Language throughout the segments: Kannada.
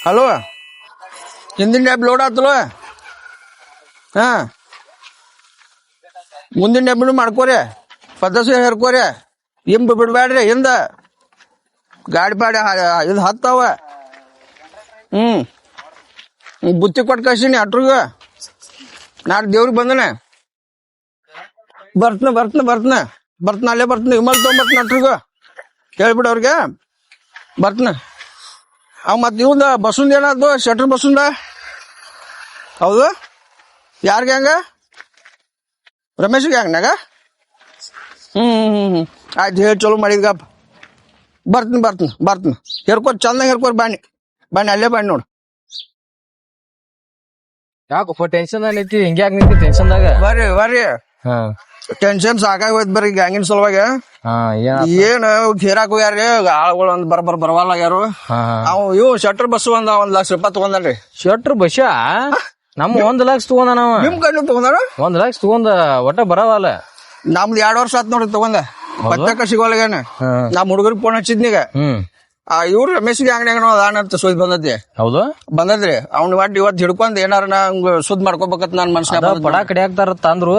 ಹಲೋ, ಹಿಂದಿನ ಡ್ಯಾಬ್ ಲೋಡ್ ಆತಲ್ಲ. ಹಾ, ಮುಂದಿನ ಡ್ಯಾಬ್ನು ಮಾಡ್ಕೋರಿ, ಪದ್ದಸಿ ಹೇರ್ಕೋರಿ. ಬಿಡ್ಬ್ಯಾಡ್ರಿ ಹಿಂದ ಗಾಡಿ ಪಾಡಿ ಇದು ಹತ್ತಾವ. ಬುತ್ತಿ ಕೊಟ್ಟು ಕಳ್ಸೀನಿ ಅಟ್ರಿಗ. ನಾಳೆ ದೇವ್ರಿಗೆ ಬಂದನೆ. ಬರ್ತನ ಅಲ್ಲೇ ಬರ್ತನ. ವಿಮಲ್ ತೊಗೊಂಬರ್ತನ ಅಟ್ರಿಗ. ಹೇಳ್ಬಿಡ ಅವ್ರಿಗೆ ಬರ್ತನ. ಅವ್ ಮತ್ ಇವಂದ ಬಸ್ಸುಂದ ಏನಾದ್ರು ಶೆಟ್ರ್ ಬಸ್ಸುಂದ. ಹೌದು, ಯಾರ ಗ್ಯಾಂಗ? ರಮೇಶ್ ಗ್ಯಾಂಗ್ನಾಗ. ಆಯ್ತು, ಹೇಳಿ ಚಲೋ ಮಾಡಿದ್ಗಪ್ಪ. ಬರ್ತನ ಹೇರ್ಕೋರ್ ಚಂದಾಗ ಹೇರ್ಕೋರ್. ಬಾಣಿ ಅಲ್ಲೇ ಬಾಣಿ ನೋಡು. ಯಾಕಪ್ಪ ಟೆನ್ಷನ್ ಐತಿ? ಹಿಂಗ್ಯಾಕ್ ನಿಂತಿ ಟೆನ್ಷನ್ದಾಗ? ಬರ್ರಿ ಟೆನ್ಷನ್ ಸಾಕಾಗಿ ಹೋಯ್ತು ಬರ್ರಿ ಗ್ಯಾಂಗಿನ ಸಲುವಾಗಿ. ಏನು ಹೇರಾಕ್ ಹೋಗ್ಯಾರಿ ಆಳುಗಳು ಒಂದ್ ಬರವಲ್ಲ ಯಾರು. ಇವು ಶೆಟ್ರ್ ಬಸ್ ಒಂದ್ ₹1,00,000 ತಗೊಂಡ್ರಿ. ಶೆಟ್ರ್ ಬಸ್ ನಮ್ 1,00,000 ತಗೊಂಡ ನಾವ. ನಿಮ್ ಕಣ್ಣು ತಗೊಂಡ 1,00,000 ತಗೊಂಡ ಒಟ್ಟ ಬರವಲ್ಲ. ನಮ್ದು 2 ವರ್ಷ ಆತ್ ನೋಡ್ರಿ ತಗೊಂಡ. ಪತ್ತಕ್ಕ ಸಿಗೋಲ್ಗೇನ. ನಮ್ ಹುಡುಗರಿಗೆ ಫೋನ್ ಹಚ್ಚಿದ್ನೀಗ. ಇವ್ರು ರಮೇಶ್ಗೆ ಅಂಗಡಿಯಾಗ ಅದಾನಂತ ಸುದ್ದಿ ಬಂದೈತಿ. ಹೌದು, ಬಂದದ್ರಿ. ಅವ್ನ ಇವತ್ತು ಹಿಡ್ಕೊಂಡ್ ಏನಾರ ನಂಗ್ ಸುದ್ದಿ ಮಾಡ್ಕೋಬೇಕತ್ ನಾನ್ ಮನ್ಸಿನ ಪಡ ಕಡಿಯಾಕ್ತಾರ ತಂದ್ರು.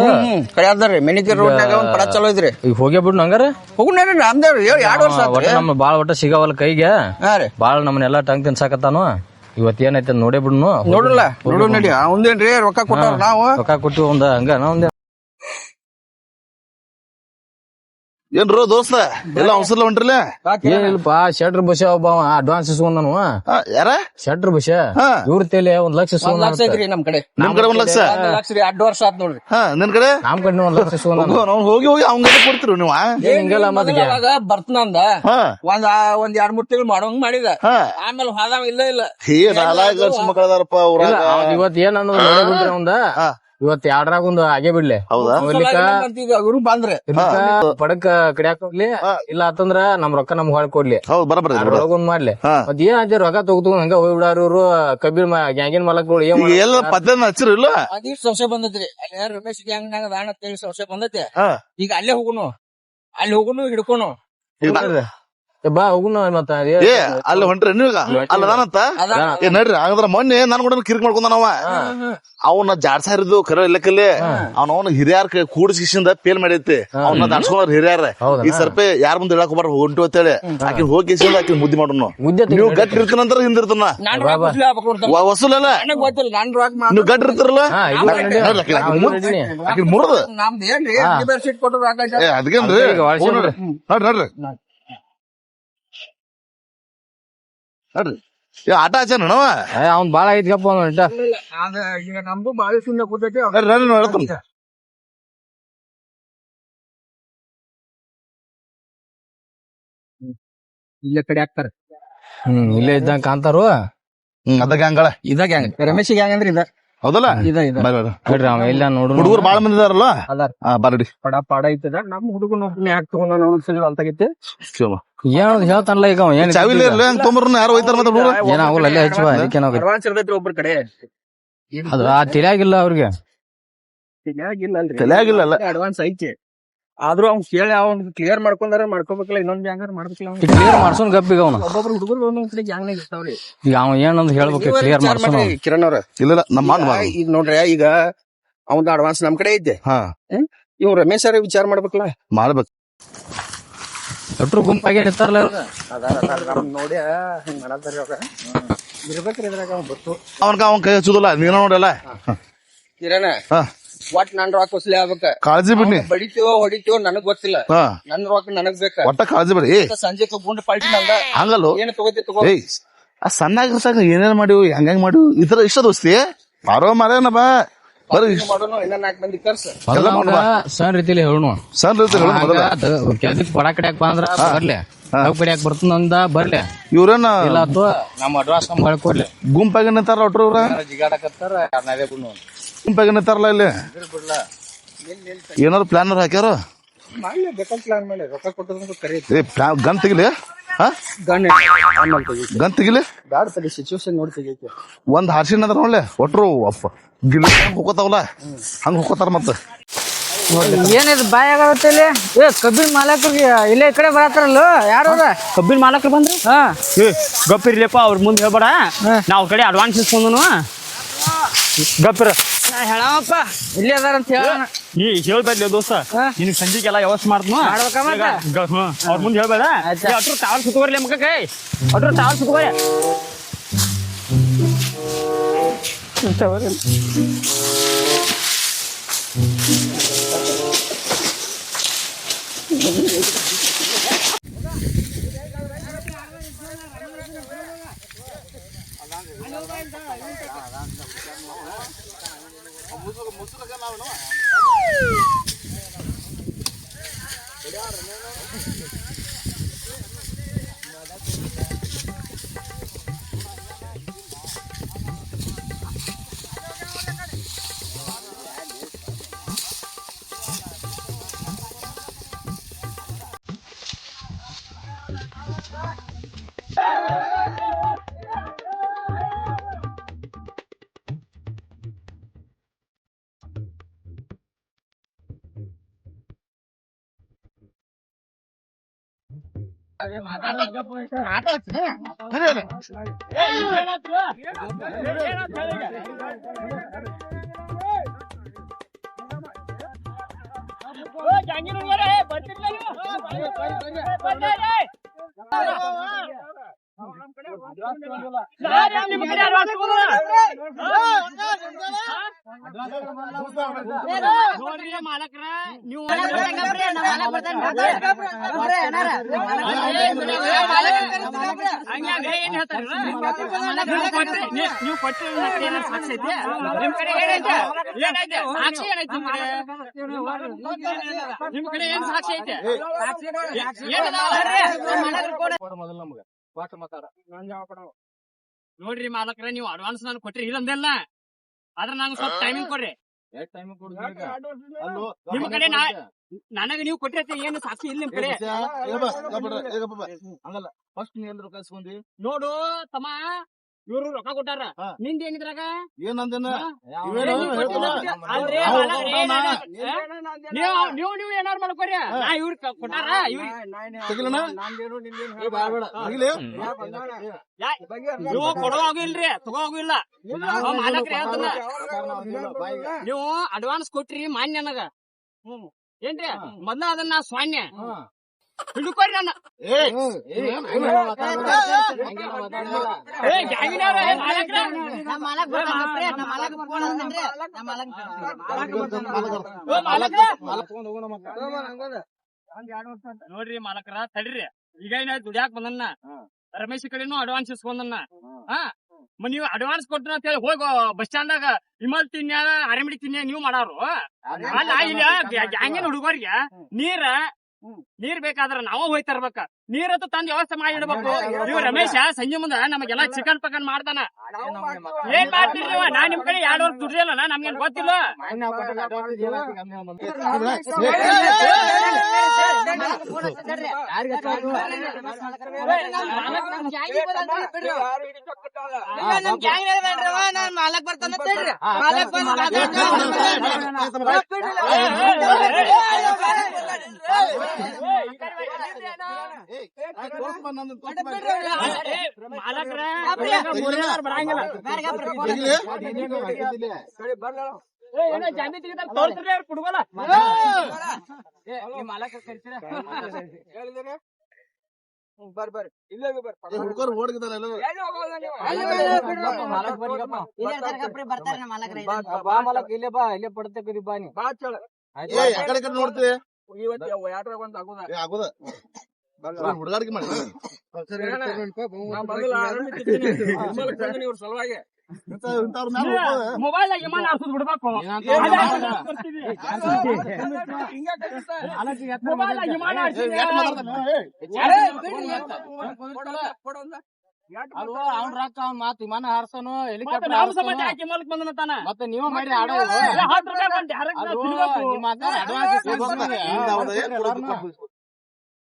ಕಡಿಯಾದ್ರಿ ಮೆನಿಕೇರ್ ರೋಡ್ನಾಗ ಒಂದ್ ಪಡ ಚಲೋ ಇದ್ರಿ. ಈಗ ಹೋಗ್ಯ ಬಿಡ್ ನಂಗಾರ ಹೋಗ್ನೇರಿ. ನಮ್ದೇವ್ರಿ 2 ವರ್ಷ ಆತ್ರಿ. ನಮ್ ಬಾಳ ಒಟ್ಟ ಸಿಗವಲ್ಲ ಕೈಗೆ. ಬಾಳ ನಮ್ಮನ್ನೆಲ್ಲಾ ಟಂಗ್ ತಿನ್ಸಾಕತ್ತಾನು. ಇವತ್ ಏನೈತೆ ನೋಡೇ ಬಿಡ್ನು. ನೋಡಲ್ಲ ನೋಡು ನಡಿ. ಅವಂದೇನ್ರಿ ರೊಕ್ಕ ಕೊಟ್ಟಾರ. ನಾವು ರೊಕ್ಕ ಕೊಟ್ಟು ಹಂಗ ನಾವ್ ಏನ್ರೋ ದೋಸ್ತ ಎಲ್ಲ ಅವಸರ ಹೊಂಟ್ರಲ್ಲ? ಏನಿಲ್ಪ, ಶೆಟ್ರ್ ಬಸ್ ಒಬ್ಬ ಅಡ್ವಾನ್ಸ್ ಇಸ್ಕೊಂಡನು. ಯಾರ? ಶೆಟ್ರ್ ಬಸ್ ಇವ್ರ ತೇಲಿ 1,00,000 ಐತ್ರಿ ನಮ್ ಕಡೆ. ನಮ್ ಕಡೆ 1,00,000 ರೀ. 2 ವರ್ಷ ಆತ್ ನೋಡ್ರಿ. ನಿನ್ ಕಡೆ? ನಮ್ ಕಡೆ 1,00,000 ಇಸ್ಕೊಂಡ. ಹೋಗಿ ಅವಂಗ ಕೊಡ್ತಿರು ನೀವು. ಹಿಂಗೆಲ್ಲ ಮತ್ತೆ ಬರ್ತನಂದ ಒಂದ್ 2-3 ತಿಂಗಳು ಮಾಡೋಂಗ್ ಮಾಡಿದ. ಆಮೇಲೆ ಹೋದ ಇಲ್ಲ. ಮಕ್ಕಳದಾರಪ್ಪ ಅವ್ರ. ಇವತ್ ಏನ್ ಅನ್ನೋದು ಒಂದ ಇವತ್ 2ರಾಗ ಒಂದು ಆಗೇ ಬಿಡ್ಲಿ. ಇವ್ರು ಬಂದ್ರೆ ಪಡಕ್ ಕಡಿಯಾಕ ಹೋಗ್ಲಿ, ಇಲ್ಲ ಅಂತಂದ್ರ ನಮ್ ರೊಕ್ಕ ನಮ್ಗ್ ಹೊಳ್ ಕೊಡ್ಲಿ. ಒಂದ್ ಮಾಡ್ಲಿ. ಮತ್ ಏನ್ ಆಯ್ತು ರೊಕ್ಕ ತಗೋ ಹಂಗ ಹೋಗ್ಬಿಡಾರ ಇವ್ರು. ಕಬೀರ್ ಗ್ಯಾಂಗಿನ ಮಲಕ್ಗಳು ಎಲ್ಲ ಪದ್ಧತಿ ಹಚ್ಚಿರಲ್ಲ. ಅದಿಷ್ಟು ಸಂಶಯ ಬಂದೈತ್ರಿ. ಅಲ್ಲಿ ರಮೇಶ್ ಗ್ಯಾಂಗ್ನಾಗ ಅದಾಣ ಅಂತೇಳಿ ಸಂಶಯ ಬಂದೈತಿ. ಈಗ ಅಲ್ಲೇ ಹೋಗುನು ಹಿಡ್ಕೊನು. ಬಾ ಹೋಗುನು. ಮತ್ತ ಅಲ್ಲಿ ಹೊಂಟ್ರಿ ನೀಗ ಅಲ್ಲದಾನಂತ ನಡ್ರಿ. ಹಂಗಂದ್ರ ಮೊನ್ನೆ ನನ್ ಕೂಡ ಕಿರಿಕ್ ಮಾಡ್ಕೊಂಡಾನವ. ಅವನ್ನ ಜಾಡ್ಸಾರಿದ್ದು ಕರ ಇಲ್ಲಕಲ್ಲಿ ಅವನ ಹಿರಿಯಾರ್ ಕೂಡಿಸಿಂದ ಪೇಲ್ ಮಾಡೈತಿ. ಅವನ್ನ ದಾಡ್ಸ್ಕೊಂಡ್ರ ಹಿರಿಯಾರ. ಈ ಸರ್ಪೆ ಯಾರ ಮುಂದೆ ಹೇಳಕ್ ಬಾರ ಹೊಂಟು ಅಂತೇಳಿ ಆಕಿ ಹೋಗಿ ಆಕಿ ಮುದ್ದಿ ಮಾಡೋನು. ನೀವು ಗಟ್ಟಿ ಇರ್ತಾನಂದ್ರ ಹಿಂದಿರ್ತಾನ ವಸೂಲಲ್ಲ. ನೀವು ಗಟ್ಟಿ ಇರ್ತಾರಲ್ಲ ಆಕಿ ಮುರ್ದ. ಅದಕ್ಕೇನ್ರಿ ನೋಡ್ರಿ ನೋಡ್ರಿ ಆಟ ಹಚ್ಚನವ. ಅವ್ನ್ ಬಾಳ ಐತ್ಗಪ್ಪ. ಈಗ ನಮ್ದು ಬಾಳ ಸುಮ್ಮನೆ ಕೂತೈತಿ. ಇಲ್ಲೇ ಕಡೆ ಹಾಕ್ತಾರ. ಇಲ್ಲೇ ಇದ್ದಂಗ ಕಾಂತಾರು. ಅದ ಗ್ಯಾಂಗಳ ಇದ ಗ್ಯಾಂಗ್. ರಮೇಶ್ ಗ್ಯಾಂಗ್ ಅಂದ್ರೆ ಇದ. ಹೌದಲ್ಲ? ಇಲ್ಲ ನೋಡು, ಹುಡುಗರು ಬಾಳ ಮಂದಿ ಇದಾರಲ್ಲ. ಬಾರಡಿ ಪಡ ಐತದ. ನಮ್ ಹುಡುಗನ ಒಬ್ಬನೇ ಯಾಕೆ ತಗೊಂಡ ಅಲ್ತಾಗೈತಿ. ಏನ್ ಹೇಳ್ತಾನಲ್ಲ ಈಗ ಏನ್ ಚಾವಿಲಿ ತೊಂಬರ್ನ ಯಾರು ಹೋಯ್ತಾರ ಮತ್ತೆ ಏನಾಗಲ್ಲ. ಅಲ್ಲೇ ಹಚ್ಚುವ. ಅದಕ್ಕೆ ಅಡ್ವಾನ್ಸ್ ಇರ್ತೈತ್ರಿ ಒಬ್ಬರ ಕಡೆ. ಅದು ತಿಳಿಯಾಗಿಲ್ಲ ಅವ್ರಿಗೆ. ತಲೆಯಾಗಿಲ್ಲ ಅಡ್ವಾನ್ಸ್ ಐತಿ. ಆದ್ರೂ ಅವ್ನ್ ಕೇಳಿ ಅವ್ನ್ ಕ್ಲಿಯರ್ ಮಾಡ್ಕೋಬೇಕಲ್ಲ. ಇನ್ನೊಂದ್ ಗ್ಯಾಂಗ್ ಮಾಡ್ಬೇಕಲ್ಲ. ಕ್ಲಿಯರ್ ಮಾಡ್ಸೋನ್ ಗಪ್ಪಿಗ ಅವನು. ಒಬ್ಬೊಬ್ರು ಹುಡುಗರು ಒಂದೊಂದ್ ಕಡೆ ಗ್ಯಾಂಗ್ನಾಗ ಇರ್ತಾವ್ರಿ. ಈಗ ಅವ ಏನಂದ್ ಹೇಳ್ಬೇಕು. ಕ್ಲಿಯರ್ ಮಾಡ್ಸೋಣ ಕಿರಣ್ ಅವ್ರ. ಇಲ್ಲ ನಮ್ಮ ಈಗ ನೋಡ್ರಿ, ಈಗ ಅವನ್ ಅಡ್ವಾನ್ಸ್ ನಮ್ ಕಡೆ ಐತೆ. ಇವ್ ರಮೇಶ್ ಅವ್ರ ವಿಚಾರ ಮಾಡ್ಬೇಕಲ್ಲ. ಮಾಡ್ಬೇಕು. ಒಟ್ರು ಗುಂಪಾಗಿ ನಿಂತಾರಲ್ಲ ನೋಡಿ ಹಿಂಗ್ ಮಾಡತ್ತಾರ. ಇರ್ಬೇಕ್ರಿ ಇದ್ರಾಗ ಬರ್ತು. ಅವನ್ ಕೈ ಹಚ್ಚುದಿಲ್ಲ. ನೀನ ನೋಡಲ್ಲ ಕಿರಣ. ಒಟ್ ನನ್ ರೊಕ್ಕ ವಸೂಲಿ ಆಗ್ಬೇಕ. ಕಾಳಜಿ ಬಿಡ್ನಿ. ಹೊಡಿತೀವೋ ನನಗ್ ಗೊತ್ತಿಲ್ಲ. ನನ್ ರೊಕ್ಕ ನನಗ್ ಬೇಕ. ಒಟ್ಟ ಕಾಳಜಿ ಬಿಡಿ. ಸಂಜೆ ಗುಂಡ್ ಪಾಲ್ಟಿ ನಂದ. ಹಂಗಲ್ಲೋ ಏನ್ ತಗೋತಿ ಆ ಸಣ್ಣಾಗಿರ್ಸಾಕ ಏನೇನ್ ಮಾಡಿವ್ ಹೆಂಗ್ ಮಾಡಿವ್ ಈ ತರ ಇಷ್ಟ ದೋಸ್ತಿ. ಬಾರೋ ಮಾರೇನ ಬಾ ಬರ್ರಿ ಮಾಡೋಣ. ಇನ್ನ 4 ಮಂದಿ ಕರ್ಸ ಸಣ್ಣ ರೀತಿಲಿ ಹೇಳು. ಸಣ್ಣ ರೀತಿ ಪಡ ಕಡಿಯಾಕ ಬಂದ್ರ ಬರ್ಲಿ. ಕಡಿಯಾಕ ಬರ್ತಂದ ಬರ್ಲಿ. ಇವ್ರೇನ ಇಲ್ಲ ನಮ್ ಅಡ್ವಾನ್ಸ್ ನಮ್ ಹೇಳ್ಕೊಡ್ಲಿ. ಗುಂಪಾಗಿ ನಿಂತಾರ ಒಟ್ರು ಇವ್ರ. ಜಿಗಾಡಕತ್ತಾರ. ಗುಂಪಾಗಿ ನಿಂತಾರಲ್ಲ ಇಲ್ಲಿ. ಏನಾದ್ರು ಪ್ಲಾನ್ ಹಾಕ್ಯಾರ. ಗನ್ ತೆಗಿಲಿ. ಗನ್ ತೆಗಿಲಿ. ಸಿಚುವೇಶನ್ ನೋಡಿ ತೆಗಿಯಕ್ಕೆ ಒಂದ್ ಹಾರ್ಸಿನ ನೋಡ್ಲೆ ಒಟ್ರು ಗಿಲ್ ಹೋಗೋತಾವಲ್ಲ ಹಂಗ ಹೋಗೋತಾರ. ಮತ್ತ ಏನಿದು ಬಾಯ್ ಆಗತ್ತೆ ಇಲ್ಲಿ ಕಬ್ಬಿನ ಮಾಲಕರಿಗೆ ಇಲ್ಲೇ ಈ ಕಡೆ ಬರತ್ತಾರಲ್ಲ ಯಾರು ಕಬ್ಬಿನ ಮಾಲಕರು ಬಂದ್ರಿ ಗಪ್ಪಿರ್ಲಿಪ್ಪ ಅವ್ರ ಮುಂದೆ ಹೇಳ್ಬೇಡ ನಾವ್ ಕಡೆ ಅಡ್ವಾನ್ಸ್ ಇಸ್ಕೊಂಡನು ಗಪ್ಪಿರ ಹೇಳಪ್ಪ ಇಲ್ಲಿ ಅದಾರ ಅಂತ ಹೇಳೋಣ ಹೇಳ್ಬೇಡ್ಲಿ ದೋಸ್ತ ನಿನ್ ಸಂಜೆಗೆಲ್ಲ ವ್ಯವಸ್ಥೆ ಮಾಡ್ತನು ಅವ್ರ ಮುಂದೆ ಹೇಳ್ಬೇಡ ಅಟ್ರು ತಾವಲ್ ಸುತ್ತುವರ್ಲಿ ಮಕ್ಕ ಕೈ ಅಟ್ರು ತಾವಲ್ ಸುತ್ತುವರಿ ಮಾಲಕ್ರ ನೀವು ಸಾಕ್ಷಿ ಐತಿ ನಿಮ್ ಕಡೆ ಏನೈತೆ ಸಾಕ್ಷಿ ಏನೈತಿ ನಿಮ್ ಕಡೆ ಏನ್ ಸಾಕ್ಷಿ ಐತೆ ಮೊದಲು ನಮ್ಗ ಮಾತಾಡ ನೋಡ್ರಿ ಮಾಲಕ್ರ ನೀವು ಅಡ್ವಾನ್ಸ್ ನಾನು ಕೊಟ್ರಿ ಇಲ್ಲಂದೆಲ್ಲ ಆದ್ರ ನಂಗೆ ಸ್ವಲ್ಪ ಟೈಮಿಂಗ್ ಕೊಡ್ರಿ ನಿಮ್ ಕಡೆ ನನಗ ನೀವು ಕೊಟ್ಟಿರ್ತಿ ಏನು ಸಾಕ್ಷಿ ಇಲ್ಲ ನಿಮ್ ಕಡೆ ಹಂಗಲ್ಲ ಫಸ್ಟ್ ನೀ ಎಲ್ರು ಕಳ್ಸ್ಕೊಂಡಿ ನೋಡು ತಮ್ಮ ಇವ್ರು ರೊಕ್ಕ ಕೊಟ್ಟಾರ ನಿಂದ ಏನಿದ್ರಾಗ ಏನಂದೇನ ನೀವು ಏನಾರು ಮಾಡ್ಕೊರಿ ನಾ ಇವ್ರ ಕೊಟ್ಟಾರ ನೀವು ಕೊಡೋವಾಗೂ ಇಲ್ರಿ ತಗೋವಾಗೂ ಇಲ್ಲ ಮಾಲಕ್ರ ಹೇಳ್ತಾನ ನೀವು ಅಡ್ವಾನ್ಸ್ ಕೊಟ್ರಿ ಮಾನ್ಯ ನನಗ ಏನ್ರಿ ಮೊದ್ಲ ಅದನ್ನ ಸ್ವಾನ್ಯ ಹಿಡ್ಕೊರಿ ನನ್ನ ನೋಡ್ರಿ ಮಾಲಕರ ತಡ್ರಿ ಈಗ ಏನ ದುಡ್ಯಾಕ್ ಬಂದನ್ನ ರಮೇಶ್ ಕಡೆನೂ ಅಡ್ವಾನ್ಸ್ ಇಸ್ಕೊಂಡನ್ನ ನೀವು ಅಡ್ವಾನ್ಸ್ ಕೊಟ್ರ ಅಂತ ಹೇಳಿ ಹೋಗ ಬಸ್ ಸ್ಟ್ಯಾಂಡ್ದಾಗ ವಿಮಲ್ ತಿನ್ಯ ಅರೆಮಿಡಿ ತಿನ್ಯ ನೀವು ಮಾಡಾರು ಅಲ್ಲ ಇಲ್ಲ ಗ್ಯಾಂಗಿನ ಹುಡುಗರಿಗೆ ನೀರ್ ಬೇಕಾದ್ರ ನಾವ ಹೋಯ್ ತರ್ಬೇಕ ನೀರತ್ತು ತಂದ್ ವ್ಯವಸ್ಥೆ ಮಾಡಿ ಇಡ್ಬೇಕು ನೀವು ರಮೇಶ ಸಂಜೆ ಮುಂದ ನಮಗೆಲ್ಲ ಚಿಕನ್ ಪಕನ್ ಮಾಡ್ತಾನ ಏನ್ ಮಾಡ್ತೀರಿ ನೀವು ನಾ ನಿಮ್ ಕಡೆ 2 ವರ್ಷ ದುಡ್ರಿ ಅಲ್ಲ ನಮ್ಗೇನ್ ಗೊತ್ತಿಲ್ಲ ಮಾಲಕ್ ಬರ್ತಾನ ಜಾಮೀನ್ ತೆಗಿತಾರ ತೋರ್ಸ್ರಿ ಅವ್ರು ಕುಡ್ಗೋಲ್ಲ ಮಾಲಕ ಕರಿತೀರ ಬರ್ರಿ ಇಲ್ಲೇ ಹುಡ್ಕೋರು ಓಡ್ಗಿದಾರ ಇಲ್ಲೇ ಬಾ ಇಲ್ಲೇ ಪಡ್ತಕ್ಕದಿ ಬಾ ನೀ ಬಾ ಚಳ ಕಡೆ ಕಡೆ ನೋಡ್ತೀವಿ ಇವತ್ತು ಯಾಟ್ರಾಗ ಒಂದ್ ಆಗುದ ಹುಡುಗಾರಿಕೆ ಮಾಡಿ ಸಲುವಾಗಿ ಮೊಬೈಲ್ ಆಡ್ಸೋದ್ ಬಿಡ್ಬೇಕು ಅವ್ನ ರೊಕ್ಕ ಅವ್ನ ಮಾತು ವಿಮಾನ ಹಾರ್ಸೋನು ಹೆಲಿಕಾಪ್ಟರ್ ಹಾಕಿ ಮಲ್ಕ್ ಬಂದನ ಮತ್ತೆ ನೀವ ಮಾಡಿ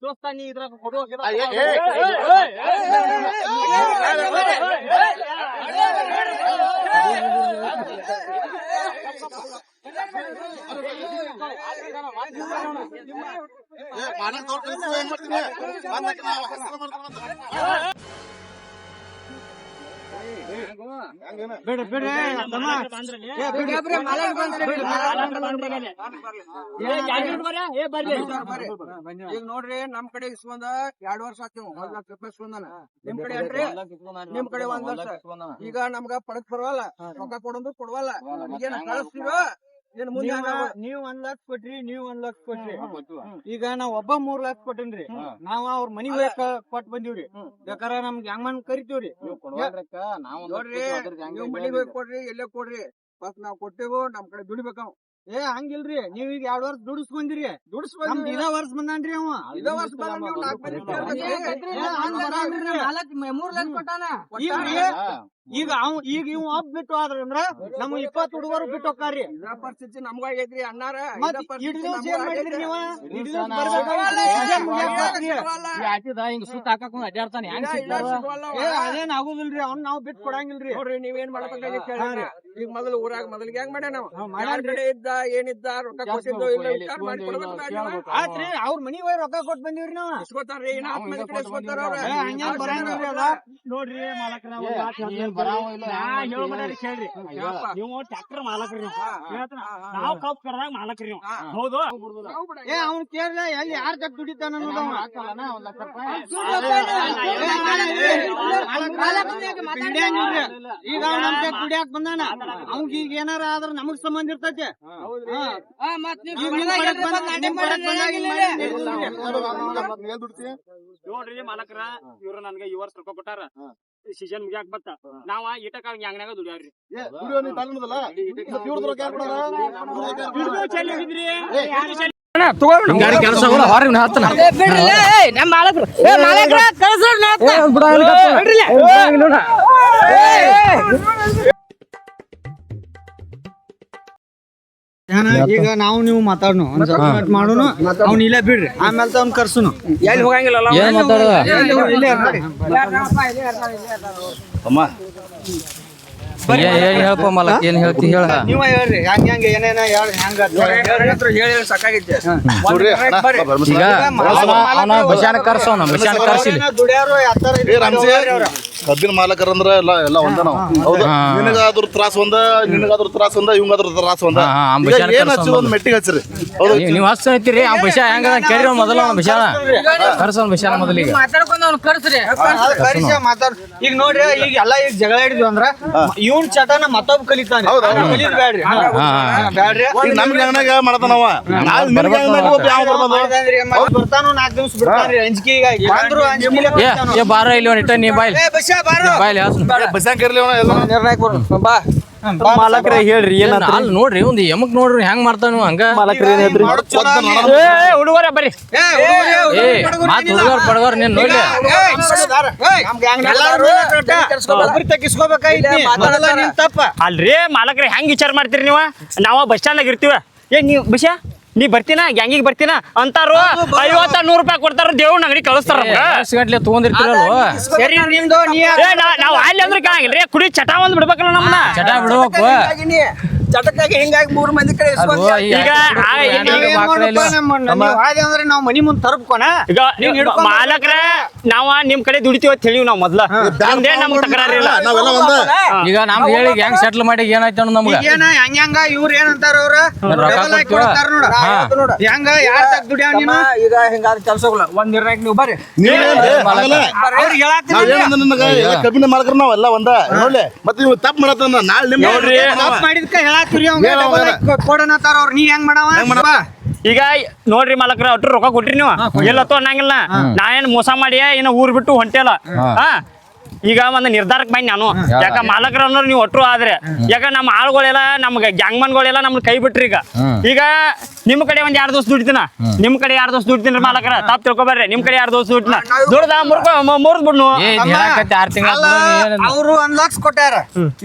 ದೋಸ್ತ ನೀ ಇದ್ರಾಗ ಕೊಡುವ ಈಗ ನೋಡ್ರಿ ನಮ್ ಕಡೆ ಇಸ್ಕೊಂಡ 2 ವರ್ಷ ಆಯ್ತು 1 ಲಕ್ಷ ರೂಪಾಯಿ ಇಸ್ಕೊಂಡಾನ. ನಿಮ್ ಕಡೆ ಏನ್ರಿ? ನಿಮ್ ಕಡೆ 1 ಲಕ್ಷ. ಈಗ ನಮ್ಗ ಪಡಕ್ ಬರವಲ್ಲ, ರೊಕ್ಕ ಕೊಡೋದು ಕೊಡವಲ್ಲ. ಈಗೇನ ಕಳಿಸ್ತೀವ ಏನ್ ಮುಂದೆ ನೀವ್ 1 ಲಕ್ಷ ಕೊಟ್ರಿ, ನೀವ್ 1 ಲಕ್ಷ ಕೊಟ್ರಿ. ಈಗ ನಾವ್ ಒಬ್ಬ 3 ಲಕ್ಷ ಕೊಟ್ಟೇನ್ರಿ. ನಾವ್ ಅವ್ರ ಮನಿ ಕೊಟ್ ಬಂದಿವ್ರಿ. ಬೇಕಾರ ನಮ್ಗೆ ಹೆಂಗ್ ಕರಿತೀವ್ರಿ. ನೋಡ್ರಿ ನೀವ್ ಮನಿಗ್ ಹೋಗಿ ಕೊಡ್ರಿ, ಎಲ್ಲೇ ಕೊಡ್ರಿ, ಫಸ್ಟ್ ನಾವ್ ಕೊಟ್ಟೇವು, ನಮ್ ಕಡೆ ದುಡಿಬೇಕಾವ್. ಹಂಗಿಲ್ರಿ, ನೀವ್ ಈಗ 2 ವರ್ಷ ದುಡಿಸ್ಕೊಂದಿರಿ. ನಮ್ದು ಇದ ವರ್ಷ ಬಂದಾನ್ರಿ ಅವ. ಇದ ವರ್ಷ ಬಂದ ನೀವು 4 ಮಂದಿ ಕೇಳ್ಬೇಕ್ರಿ. 3 ಲಕ್ಷ ಕೊಟ್ಟಾನ. ಈಗ ಇವ್ ಒಬ್ಬ ಬಿಟ್ಟು ಆದ್ರ ಅಂದ್ರ ನಮ್ 20 ಹುಡುಗರು ಬಿಟ್ಟು ಹೋಗ್ತಾರ್ರಿ. ಇದ ಪರಿಸ್ಥಿತಿ ನಮ್ಗ ಆಗೈತ್ರಿ ಅಣ್ಣಾರ. ಹಿಂಗ ಸುತ್ತ ಹಾಕಕ್ ಅಡ್ಡಾಡ್ತಾನೆ ಅದೇನ್ ಆಗುದಿಲ್ರಿ, ಅವ್ನ ನಾವ್ ಬಿಟ್ಟು ಕೊಡಂಗಿಲ್ರಿ. ನೋಡ್ರಿ ನೀವೇನ್ ಮಾಡ್ಬೇಕಾಗಿತ್ತು ಹೇಳ್ರಿ. ಈಗ ಮೊದಲು ಊರಾಗ ಮೊದಲಿಗೆ ಹೆಂಗ್ ಮಾಡ್ಯ ನಾವು ಯಾರ ಕಡೆ ಇದ್ದ ಏನಿದ್ದ ರೊಕ್ಕ ಕೊಟ್ಟಿದ್ದು ಇಲ್ಲ ವಿಚಾರ ಮಾಡಿ ಕೊಡ್ಬೇಕು. ಆತ್ರಿ ಅವ್ರ ಮನಿ ಹೋಗಿ ರೊಕ್ಕ ಕೊಟ್ಟು ಬಂದಿವ್ರಿ ನಾವ್. ಇಸ್ಕೊತಾರ್ರಿ, 4 ಮಂದಿ ಕಡೆ ಇಸ್ಕೊತಾರ ಅವ್ರ. ಹಂಗ್ಯಾಂಗ್ ಬರಂಗಿಲ್ರಿ ಅದ. ನೋಡ್ರಿ ಮಾಲಕರ ಕೇಳ್ರಿ, ನೀವು ಟ್ರ್ಯಾಕ್ಟರ್ ಮಾಲಕ್ರಿ, ನಾವು ಕಪ್ ಕರ್ದಾಗ ಮಾಲಕ್ರಿ ನೀವು. ಹೌದು ಅವ್ನ್ ಕೇಳ್ದ ಎಲ್ಲಿ ಯಾರ್ ತಕ್ಕ ದುಡಿತಾನ ಅನ್ನೋದು ಅವ. ಈಗ ಅವ್ ನಮ್ ತಕ್ಕ ದುಡಿಯಾಕ್ ಬಂದಾನ. ಅವ್ಗ ಈಗ ಏನಾರ ಆದ್ರ ನಮಗ್ ಸಂಬಂಧ ಇರ್ತೈತಿ. ನೋಡ್ರಿ ಮಾಲಕರ, ಇವ್ರು ನನ್ಗೆ ಈ ವರ್ಷ ರೊಕ್ಕ ಕೊಟ್ಟಾರ. ಸೀಸನ್ ಮುಗಿಯಾಕ ಬತ್ತ ನಾವ ಈಟಕಾಳ ಗ್ಯಾಂಗ್ನಾಗ ದುಡಿಯಾವ್ರಿ. ಕೆಲಸ ಹೊರಗಿನ ಹತ್ತನ ನಮ್ ಮಾಲಕ್ರು ಈಗ ನಾವು ನೀವು ಮಾತಾಡ್ನು ಮಾಡೋನು, ಅವ್ನ ಇಲ್ಲೇ ಬಿಡ್ರಿ, ಆಮೇಲೆ ಅವ್ನ ಕರ್ಸುನು. ಎಲ್ಲಿ ಹೋಗಂಗಿಲ್ಲ ಏನ್ ಮಾತಾಡೋದ ಅಮ್ಮ ಹೇಳಪ್ಪ ಮಲಕ್ ಏನ್ ಹೇಳ್ತಿ ಹೇಳ. ನೀವ ಹೇಳ್ರಿ ಹೆಂಗ ಏನೇನ ಹೇಳಿ ಸಾಕಾಗೈತೆ. ನೋಡ್ರಿ ಈಗ ಅವನ ಬಶಾನ ಕರ್ಸೋನ ಬಶಾನ ಕರ್ಸಿಲಿ ದುಡಿಯಾರು ಕಬ್ಬಿನ ಮಾಲಕರಂದ್ರ ಎಲ್ಲ ಒಂದ ನಾವು. ಹೌದು, ನಿನಗಾದ್ರ ತ್ರಾಸ ಒಂದ, ನಿನಗಾದ್ರ ತ್ರಾಸ ಒಂದ, ಇವಂಗಾದ್ರ ತ್ರಾಸ ಒಂದ. ಏನ್ ಹಚ್ಚಿ ಒಂದ್ ಮೆಟ್ಟಿಗೆ ಹಚ್ಚಿರಿ. ಹೌದು, ನೀವ್ ಹಚ್ಚ ಐತಿರಿ. ಆ ಬಶಾ ಹೆಂಗ ಕೇಳಿ ಮೊದಲ ಬಶಾನ ಕರ್ಸೋನ್ ಬಶಾನ ಮೊದಲಿಗೆ ಮಾತಾಡ್ಕೊಂಡ್ ಅವ್ನು ಕರ್ಸ್ರಿ. ಈಗ ನೋಡ್ರಿ, ಈಗ ಎಲ್ಲಾ ಈಗ ಜಗಳ ಹಿಡಿದ್ವಿ ಅಂದ್ರ ಇವ್ನ ಚಟನ ಮತ್ತೊಬ್ಬ ಕಲಿತಾನೆ. ಕಲಿದ್ ಬ್ಯಾಡ್ರಿ, ಬ್ಯಾಡ್ರಿ. ಈಗ ನಮ್ ಗ್ಯಾಂಗ್ನಾಗ ಮಾಡತಾನವ, ನಿನ್ ಗ್ಯಾಂಗ್ನಾಗ ಒಬ್ಬ ಯಾವ ಬರ್ತಾನ ಬರ್ತಾನು 4 ದಿವ್ಸ ಬಿಡ್ತಾನ್ರಿ. ಅಂಜಿಕೆ ಅಂದ್ರು ಅಂಜಿಕೆ ಬಾರ ಇಲ್ಲಿ ಒಂದ್ ಇಟ್ಟ ನೀ ಬಾಯ್ಲಿ ಬಾಯ್ಲಿ ಬಸ್ಸಾಂಗ್ ಕರ್ಲಿ ನಿರ್ಣಯಕ್ಕೆ ಬರೋಣ ಬಾ. ಮಾಲಕ್ರ ಹೇಳ್ರಿ ಏನಂತ ಅಲ್ಲಿ ನೋಡ್ರಿ ಒಂದ್ ಯಮಕ್ ನೋಡ್ರಿ ಹೆಂಗ್ ಮಾಡ್ತಾನ ಹಂಗ. ಮಾಲಕ್ರ ಹುಡುಗರ ಬರ್ರಿ, ಮಾತ್ ಹುಡುಗರ್ ಪಡಗರ್ ನೀನ್ ನೋಡ್ರಿ. ಅಲ್ರಿ ಮಾಲಕ್ರ ಹೆಂಗ್ ವಿಚಾರ ಮಾಡ್ತೀರಿ ನೀವು? ನಾವ ಬಸ್ ಸ್ಟ್ಯಾಂಡ್ ಇರ್ತೀವ, ನೀವ್ ಬಸ್ಯಾ ನೀ ಬರ್ತೀನ ಗ್ಯಾಂಗಿಗೆ ಬರ್ತೀನ ಅಂತಾರು. 50-100 ರೂಪಾಯಿ ಕೊಡ್ತಾರ, ದೇವ್ರ ಅಂಗಡಿ ಕಳಿಸ್ತಾರ. ಗಂಟ್ಲೆ ತಗೊಂಡಿರ್ತೀರಲ್ವ, ಸರಿ ನಿಮ್ದು ನಾವ್ ಅಲ್ಲಿ ಅಂದ್ರೆ ಕಾಣಂಗಿಲ್ರಿ. ಕುಡಿ ಚಟ ಒಂದ್ ಬಿಡ್ಬೇಕಲ್ಲ ನಮ್ಮನ್ನ. ಚಟ ಬಿಡ್ಬೇಕು. ಚಟಕ್ಕಾಗಿ ಹಿಂಗಾಗಿ 3 ಮಂದಿ ಕಡೆ ಈಗ ಅಂದ್ರೆ ನಾವ್ ಮನಿ ಮುಂದ್ ತರಬ್ಕೋಣ. ಈಗ ಮಾಲಕ್ರ ನಾವ ನಿಮ್ ಕಡೆ ದುಡಿತೀವ ಅಂತ ಹೇಳಿವ್ ನಾವ್ ಮೊದ್ಲ. ನಮ್ಗೆ ತಕರಾರಿಲ್ಲ. ಈಗ ನಮ್ ಹೇಳಿ ಹೆಂಗ್ ಸೆಟ್ಲ್ ಮಾಡಿ ಏನಾಯ್ತು ಅನ್ನೋ ನಮ್ಗ ಏನ ಹೆಂಗ ಇವ್ರ ಏನಂತಾರ ಅವ್ರ ಹೆಂಗ ಯಾರ ತಕ್ಕ ದುಡಿಯಾವ ನೀನು. ಈಗ ಹಿಂಗಾದ ಕೆಲಸಗಳು ಒಂದ್ ನಿರ್ಣಯಕ್ಕೆ ನೀವು ಬರ್ರಿ. ಕಬ್ಬಿನ ಮಾಲಕರ ನಾವೆಲ್ಲ ಒಂದ. ನೋಡ್ಲಿ ಮತ್ತೆ ನೀವು ತಪ್ಪು ಮಾಡತ್ತ ನಾಳೆ ನಿಮ್ ನೋಡ್ರಿ ಮಾಡಿದ್ಕ ಹೇಳಾತಿರಿ ಕೊಡನತಾರ ಅವ್ರ. ನೀ ಹೆಂಗ್ ಮಾಡವ? ಈಗ ನೋಡ್ರಿ ಮಾಲಕ್ರ ಒಟ್ಟು ರೊಕ್ಕ ಕೊಟ್ರಿ ನೀವು, ಎಲ್ಲತ್ತೋ ಅನ್ನಂಗಿಲ್ಲ. ನಾ ಏನ್ ಮೋಸ ಮಾಡಿ ಏನ ಊರ್ ಬಿಟ್ಟು ಹೊಂಟೇಲ್ಲ. ಈಗ ಒಂದ್ ನಿರ್ಧಾರಕ್ಕೆ ಬಂದ್ ನಾನು. ಯಾಕ ಮಾಲಕರ ಅನ್ನೋರು ನೀವು ಒಟ್ರು ಆದ್ರೆ, ಯಾಕ ನಮ್ಮ ಆಳುಗಳೆಲ್ಲ ನಮ್ಗೆ ಗ್ಯಾಂಗ್ಮನ್ಗಳೆಲ್ಲ ನಮ್ಗೆ ಕೈ ಬಿಟ್ರಿ. ಈಗ ನಿಮ್ ಕಡೆ ಒಂದ್ 2 ದಿವಸ ದುಡಿತೀನ, ನಿಮ್ ಕಡೆ 2 ದಿವಸ ದುಡಿತೀನಿ ಮಾಲಕರ. ತಪ್ಪ ತಿಳ್ಕೊಬರ್ರಿ, ನಿಮ್ ಕಡೆ 2 ದಿವಸ ದುಡಿತೀನ ದುಡ್ದ ಮುರ್ದ್ ಬಿಡ್ನು. ಅವ್ರು 1 ಲಕ್ಷ ಕೊಟ್ಟಾರ,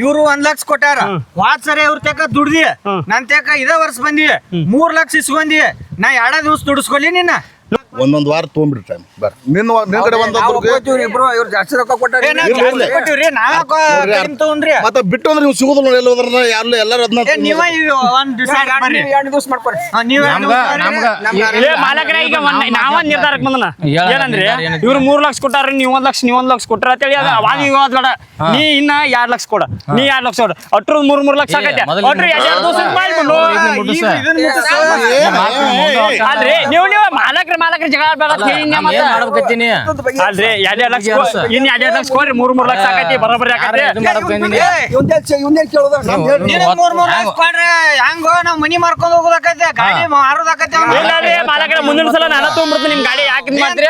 ಇವ್ರು 1 ಲಕ್ಷ ಕೊಟ್ಟಾರ. ವಾದ್ ಸರಿ ಅವ್ರ ತಕ ದುಡ್ದಿ, ನನ್ ತಕ ಇದೇ ವರ್ಷ ಬಂದಿ 3 ಲಕ್ಷ ಇಸ್ಕೊಂಡಿ. ನಾ 2 ದಿವಸ ದುಡಿಸ್ಕೊಲಿ ನಿನ್ನ. ಒಂದೊಂದ್ ವಾರ ತೊಗೊಂಡ್ಬಿಡ್ರಿ ಟೈಮ್ ಬರ್ರಿ ನಿನ್ ಕಡೆ ಇಬ್ರು ಇವ್ರು ಜಾಸ್ತಿ ರೊಕ್ಕ ಕೊಟ್ಟಾರ ಕೊಟ್ಟಿವ್ರಿ ತಗೊಂಡ್ರಿ ಮತ್ತೆ ಬಿಟ್ಟು ಅಂದ್ರೆ ನೀವು ಸಿಗುದಿಲ್ಲ ನೋಡಿ ಎಲ್ಲೋದ್ರ ಯಾರು ಎಲ್ಲರೂ ಅದನ್ನ ನೀವ ಒಂದ್ ಡಿಸೈಡ್ ಮಾಡ್ರಿ 2 ದಿವಸ ಮಾಡ್ಕೊರಿ ನೀವ್ ಮಾಲಕರ ಈಗ ನಾವ ನಿರ್ಧಾರಕ್ಕೆ ಬಂದನ ಏನಂದ್ರೆ ಇವ್ರು 3 ಲಕ್ಷ ಕೊಟ್ಟಾರ ನೀವ್ 1 ಲಕ್ಷ ನೀವ್ 1 ಲಕ್ಷ ಕೊಟ್ರ ಅಂತ ಹೇಳಿ ಅವಾಗ ವಿವಾದ ಬೇಡ ನೀ ಇನ್ನ 2 ಲಕ್ಷ ಕೊಡ ನೀ 2 ಲಕ್ಷ ಕೊಡ ಅಟ್ರು 3 ಲಕ್ಷ ಆಗೈತೆ ಅಟ್ರು 2 ದಿವಸ ಮಾಡ್ಬಿಡು ಅಲ್ರಿ ನೀವು ಮಾಲಕರ ಜಗಳ ಬೇಡ ಮಾಡ್ಬೇಕತ್ತೀನಿ ಅಲ್ರಿ 2 ಲಕ್ಷ ಇನ್ 2 ಲಕ್ಷ ಕೊಡ್ರಿ 3 ಲಕ್ಷ ಆಗೈತಿ ಬರೋಬ್ಬರಿ ಆಗೈತಿ ಇವ್ನೇ ಕೇಳೋದ ಕೊಡ್ರಿ ಹಂಗೋ ನಾವ್ ಮನಿ ಮಾರ್ಕೊಂಡ್ ಹೋಗೋದಾಕೈತೆ ಗಾಡಿ ಮಾರೋದಾಕೈತೆ ಮಾಲಕರ ಮುಂದಿನ ಸಲ ನಾನು ತೊಗೊಂಡ್ಬಿಡ್ತೀನಿ ನಿಮ್ ಗಾಡಿ ಯಾಕೆ ಮಾಡ್ತೀರಿ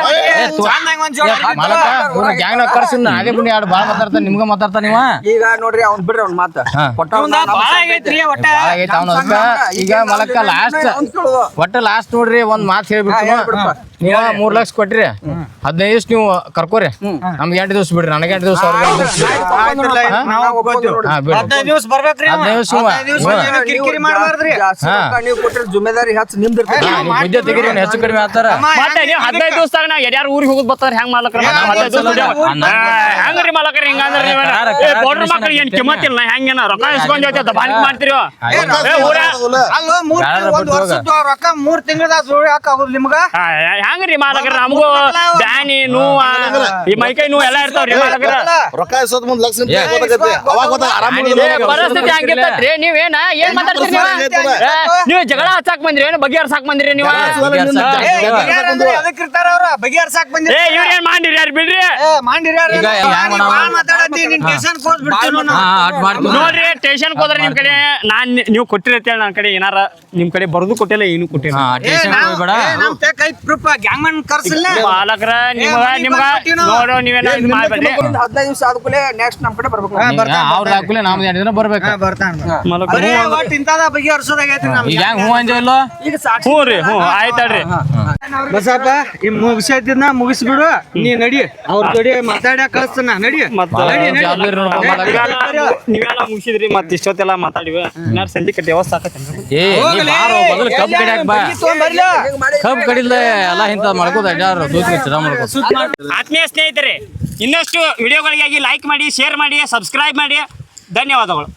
ಗ್ಯಾಂಗ್ ಕರ್ಸಿ ಅದೇ ಬುಣಿ ಎರಡು ಬಾಳ ಮಾತಾಡ್ತಾನೆ ನಿಮ್ಗ ಮಾತಾಡ್ತಾನ ನೀವ ಈಗ ನೋಡ್ರಿ ಅವ್ನ್ ಬಿಡ್ರಿ ಅವ್ನ ಮಾತ ಈಗ ಮಲಕ್ಕ ಲಾಸ್ಟ್ ಒಟ್ಟ ಲಾಸ್ಟ್ ನೋಡ್ರಿ ಒಂದ್ ಮಾತ್ ಹೇಳ್ಬಿಟ್ಟು ನೀವ 3 ಲಕ್ಷ ಕೊಟ್ರಿ 15 ದಿವಸ ನೀವು ಕರ್ಕೋರಿ ನಮ್ಗೆ 2 ದಿವಸ ಬಿಡ್ರಿ ನನಗೆ 2 ದಿವಸ 15 ದಿವಸ ಬರ್ಬೇಕ್ರಿ 15 ದಿವಸ ಕಿರಿಕಿರಿ ಮಾಡ್ಬಾರ್ದ್ರಿ ನೀವು ಕೊಟ್ರೆ ಜುಮ್ಮೆದಾರಿ ಹೆಚ್ಚು ನಿಮ್ದು ವಿದ್ಯೆ ತೆಗಿರಿ ಹೆಚ್ಚು ಕಡಿಮೆ ಆಗ್ತಾರ ಮತ್ತೆ ನೀವು 15 ದಿವಸದಾಗ ನಾವ್ ಯಾರು ಊರಿಗೆ ಹೋಗೋದ್ ಬರ್ತಾರ ಹೆಂಗ್ ಮಾಲಕರ ಹೆಂಗ್ರಿ ಮಾಲಕರ ಹಿಂಗಂದ್ರೆ ಬಡ್ರ ಮಕ್ಳು ಏನ್ ಕಿಮ್ಮತ್ ಇಲ್ಲ ಹೆಂಗೇನ ರೊಕ್ಕ ಇಸ್ಕೊಂಡ್ ಜೊತೆ ಬಾಂಕ್ ಮಾಡ್ತೀರಿ ಅಲ್ಲೋ ಒಂದ್ ವರ್ಷದ ರೊಕ್ಕ 3 ತಿಂಗಳದಾಗ ಸುಳ್ಳು ಹಾಕೋದು ನಿಮ್ಗ ಹೆಂಗ್ರಿ ಮಾಲಕರ ನಮಗೂ ಬ್ಯಾನಿ ನೋವು ಈ ಮೈಕೈ ನೋವು ಎಲ್ಲ ಇರ್ತಾವ್ರಿ ಮಾಲಕರ ರೊಕ್ಕ ಇಸೋದ್ ಮುಂದ್ ಲಕ್ಷ ಅವಾಗ ಆರಾಮ ಪರಿಸ್ಥಿತಿ ಹಂಗಿರ್ತೈತ್ರಿ ನೀವೇನ ಏನ್ ಮಾತಾಡ್ತೀರಿ ನೀವು ಜಗಳ ಹಚ್ಚಾಕ್ ಬಂದ್ರಿ ಏನು ಬಗೆಹರ್ಸಾಕ್ ಬಂದ್ರಿ ನೀವು ಅದಕ್ಕೆ ಇರ್ತಾರ ಅವ್ರ ಬಗೆಹರ್ಸಾಕ್ ಬಂದ್ರಿ ಇವ್ರ ಏನ್ ಮಾಡಿರಿ ಯಾರು ಬಿಡ್ರಿ ನೋಡ್ರಿ ಸ್ಟೇಷನ್ ಹೋದ್ರೆ ನಿಮ್ ಕಡೆ ನೀವು ಕೊಟ್ಟಿರತ್ತೇಳಿ ನನ್ನ ಕಡೆ ಏನಾರ ನಿಮ್ ಕಡೆ ಬರೋದು ಕೊಟ್ಟಿಲ್ಲ ಏನು ಕೊಟ್ಟಿಲ್ಲ ಮಾಲಕರ ನಿಮ್ಗ ನೋಡೋ ನೀವೇನ ಮಾಡ್ಬೇಡ್ರಿ 15 ದಿವಸ ಆದ್ಕೂಲೆ ನೆಕ್ಸ್ಟ್ ನಮ್ ಕಡೆ ಬರ್ಬೇಕು ಅವ್ರ ಹಾಕುಲೆ ನಮ್ದು 2 ದಿನ ಬರ್ಬೇಕು ಈಗ ಹೆಂಗ್ ಹೂ ಅಂಜಲ್ಲೋ ಈಗ ಸಾಕ್ಷಿ ಹ್ಞೂ ರೀ ಹ್ಞೂ ಆಯ್ತಾಳ್ರಿ ಬಸಪ್ಪ ಈ ಮುಗಿಸೈತಿನ ಮುಗಿಸ್ಬಿಡು ನೀ ನಡಿ ಅವ್ರ ಕಡೆ ಮಾತಾಡ್ಯಾಕ ಕಳಿಸ್ತಾನ ನಡಿ ನೀವೆಲ್ಲ ಮುಗಿಸಿದ್ರಿ ಮತ್ ಇಷ್ಟೊತ್ತೆಲ್ಲ ಮಾತಾಡಿವಿ ಇನ್ನಾರು ಸಂಜೆ ಕಟ್ಟಿ ಯಾವತ್ತು ಸಾಕತ್ತೇನ್ರಿ ಏ ನೀ ಬಾರೋ ಮೊದಲು ಕಬ್ಬು ಕಡಿಯಾಕ ಬಾ ಕಬ್ಬು ಕಡಿಲ್ದೆ ಎಲ್ಲ ಇಂತ ಮಾಡ್ಕೋದ ಯಾರು ದೂತಿ ಚರ ಮಾಡ್ಕೋದು ಆತ್ಮೀಯ ಸ್ನೇಹಿತರೆ ಇನ್ನಷ್ಟು ವಿಡಿಯೋಗಳಿಗಾಗಿ ಲೈಕ್ ಮಾಡಿ ಶೇರ್ ಮಾಡಿ ಸಬ್ಸ್ಕ್ರೈಬ್ ಮಾಡಿ ಧನ್ಯವಾದಗಳು.